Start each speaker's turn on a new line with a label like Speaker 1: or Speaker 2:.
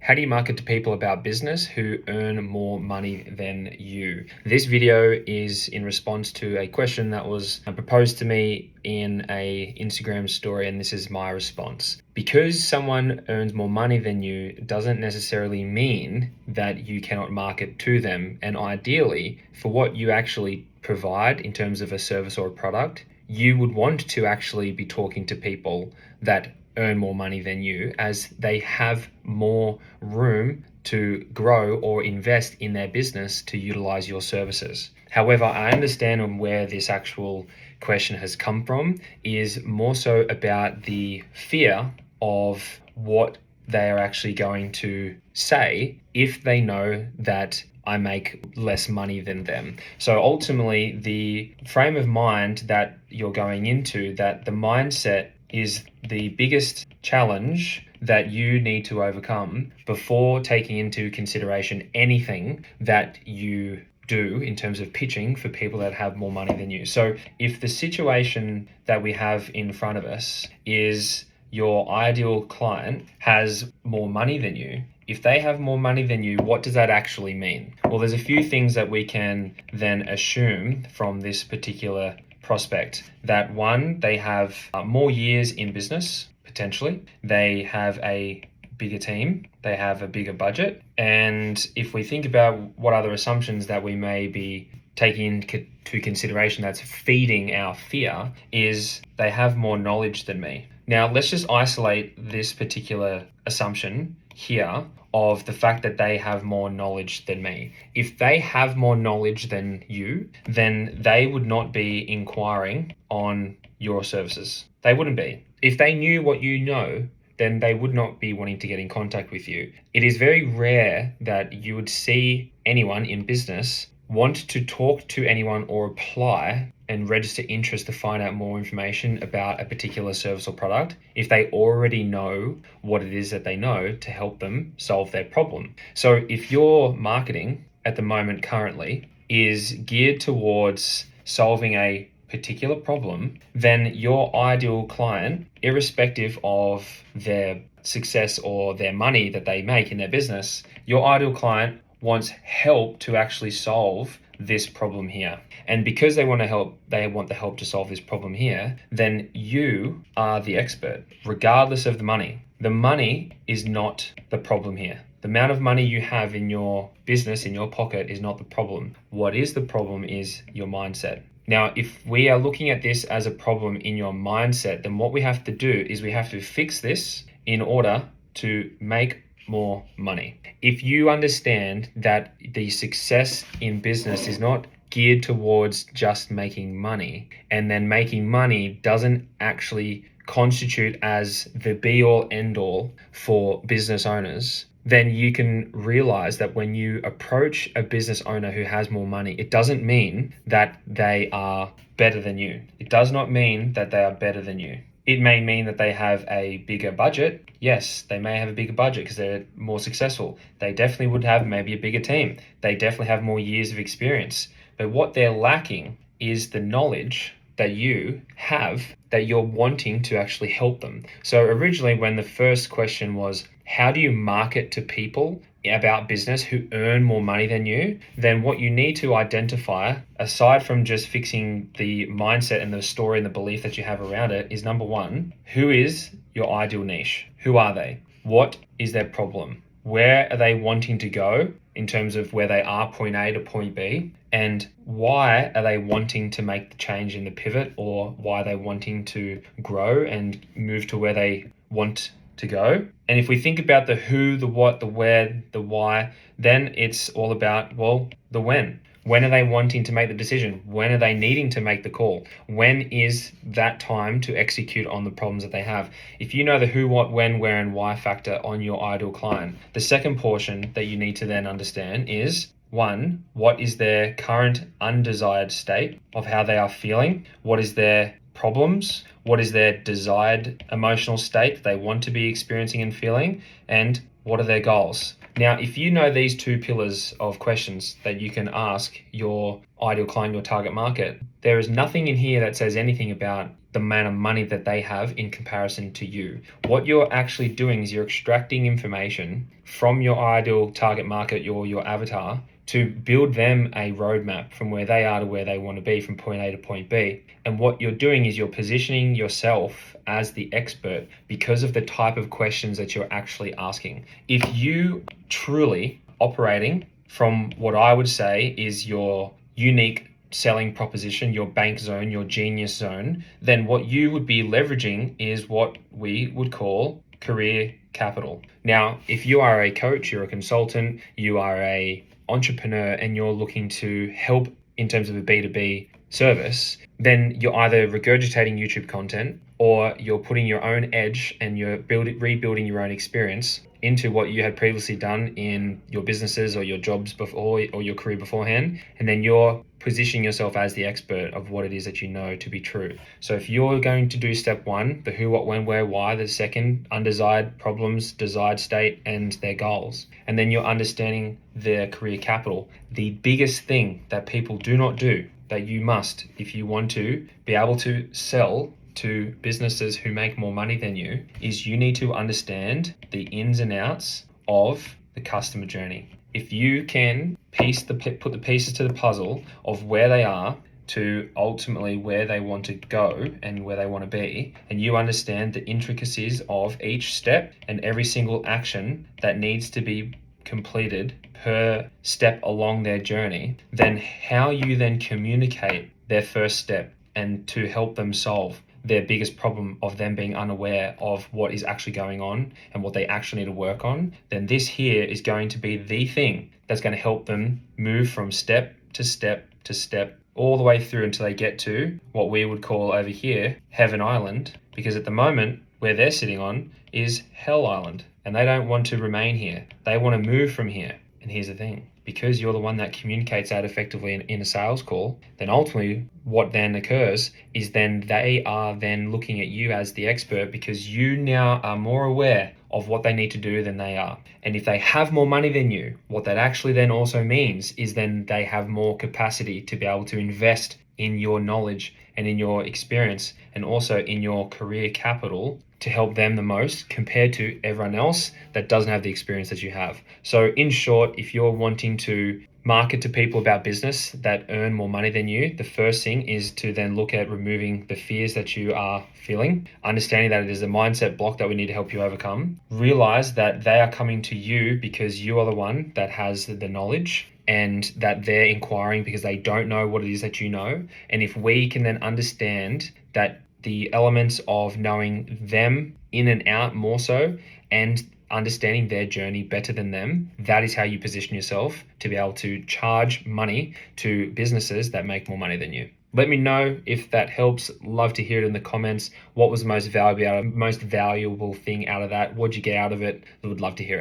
Speaker 1: How do you market to people about business who earn more money than you? This video is in response to a question that was proposed to me in a Instagram story, and this is my response. Because someone earns more money than you doesn't necessarily mean that you cannot market to them. And ideally, for what you actually provide in terms of a service or a product, you would want to actually be talking to people that earn more money than you, as they have more room to grow or invest in their business to utilize your services. However, I understand where this actual question has come from is more so about the fear of what they are actually going to say if they know that I make less money than them. So ultimately, the frame of mind that you're going into, that the mindset is the biggest challenge that you need to overcome before taking into consideration anything that you do in terms of pitching for people that have more money than you. So if the situation that we have in front of us is your ideal client has more money than you, if they have more money than you, what does that actually mean? Well, there's a few things that we can then assume from this particular prospect. That one, they have more years in business, potentially. They have a bigger team. They have a bigger budget. And if we think about what other assumptions that we may be taking into consideration that's feeding our fear, is they have more knowledge than me. Now, let's just isolate this particular assumption here of the fact that they have more knowledge than me. If they have more knowledge than you, then they would not be inquiring on your services. They wouldn't be. If they knew what you know, then they would not be wanting to get in contact with you. It is very rare that you would see anyone in business want to talk to anyone or apply and register interest to find out more information about a particular service or product if they already know what it is that they know to help them solve their problem. So if your marketing at the moment currently is geared towards solving a particular problem, then your ideal client, irrespective of their success or their money that they make in their business, your ideal client wants help to actually solve this problem here. And because they want the help to solve this problem here, then you are the expert, regardless of the money. The money is not the problem here. The amount of money you have in your business, in your pocket, is not the problem. What is the problem is your mindset. Now, if we are looking at this as a problem in your mindset, then what we have to do is we have to fix this in order to make more money. If you understand that the success in business is not geared towards just making money, and then making money doesn't actually constitute as the be all end all for business owners, then you can realize that when you approach a business owner who has more money, it doesn't mean that they are better than you. It does not mean that they are better than you. It may mean that they have a bigger budget. Yes, they may have a bigger budget because they're more successful. They definitely would have maybe a bigger team. They definitely have more years of experience. But what they're lacking is the knowledge that you have, that you're wanting to actually help them. So originally, when the first question was, how do you market to people about business who earn more money than you, then what you need to identify, aside from just fixing the mindset and the story and the belief that you have around it, is number one, who is your ideal niche? Who are they? What is their problem? Where are they wanting to go in terms of where they are, point A to point B? And why are they wanting to make the change in the pivot, or why are they wanting to grow and move to where they want to go? And if we think about the who, the what, the where, the why, then it's all about, well, the when. When are they wanting to make the decision? When are they needing to make the call? When is that time to execute on the problems that they have? If you know the who, what, when, where, and why factor on your ideal client, the second portion that you need to then understand is, one, what is their current undesired state of how they are feeling? What is their problems? What is their desired emotional state they want to be experiencing and feeling? And what are their goals? Now, if you know these two pillars of questions that you can ask your ideal client, your target market, there is nothing in here that says anything about the amount of money that they have in comparison to you. What you're actually doing is you're extracting information from your ideal target market, your avatar, to build them a roadmap from where they are to where they want to be, from point A to point B. And what you're doing is you're positioning yourself as the expert because of the type of questions that you're actually asking. If you truly operating from what I would say is your unique selling proposition, your bank zone, your genius zone, then what you would be leveraging is what we would call career capital. Now, if you are a coach, you're a consultant, you are a entrepreneur, and you're looking to help in terms of a B2B service, then you're either regurgitating YouTube content or you're putting your own edge and you're rebuilding your own experience into what you had previously done in your businesses or your jobs before or your career beforehand, and then you're positioning yourself as the expert of what it is that you know to be true. So if you're going to do step one, the who, what, when, where, why, the second, undesired problems, desired state, and their goals, and then you're understanding their career capital, the biggest thing that people do not do that you must, if you want to be able to sell to businesses who make more money than you, is you need to understand the ins and outs of the customer journey. If you can put the pieces to the puzzle of where they are to ultimately where they want to go and where they want to be, and you understand the intricacies of each step and every single action that needs to be completed per step along their journey, then how you then communicate their first step and to help them solve their biggest problem of them being unaware of what is actually going on and what they actually need to work on, then this here is going to be the thing that's going to help them move from step to step to step all the way through until they get to what we would call over here Heaven Island, because at the moment where they're sitting on is Hell Island and they don't want to remain here. They want to move from here. And here's the thing, because you're the one that communicates that effectively in a sales call, then ultimately what then occurs is then they are then looking at you as the expert because you now are more aware of what they need to do than they are. And if they have more money than you, what that actually then also means is then they have more capacity to be able to invest in your knowledge and in your experience and also in your career capital to help them the most compared to everyone else that doesn't have the experience that you have. So in short, if you're wanting to market to people about business that earn more money than you, the first thing is to then look at removing the fears that you are feeling, understanding that it is a mindset block that we need to help you overcome. Realize that they are coming to you because you are the one that has the knowledge and that they're inquiring because they don't know what it is that you know. And if we can then understand that the elements of knowing them in and out more so and understanding their journey better than them, that is how you position yourself to be able to charge money to businesses that make more money than you. Let me know if that helps. Love to hear it in the comments. What was the most valuable thing out of that? What'd you get out of it? I would love to hear it.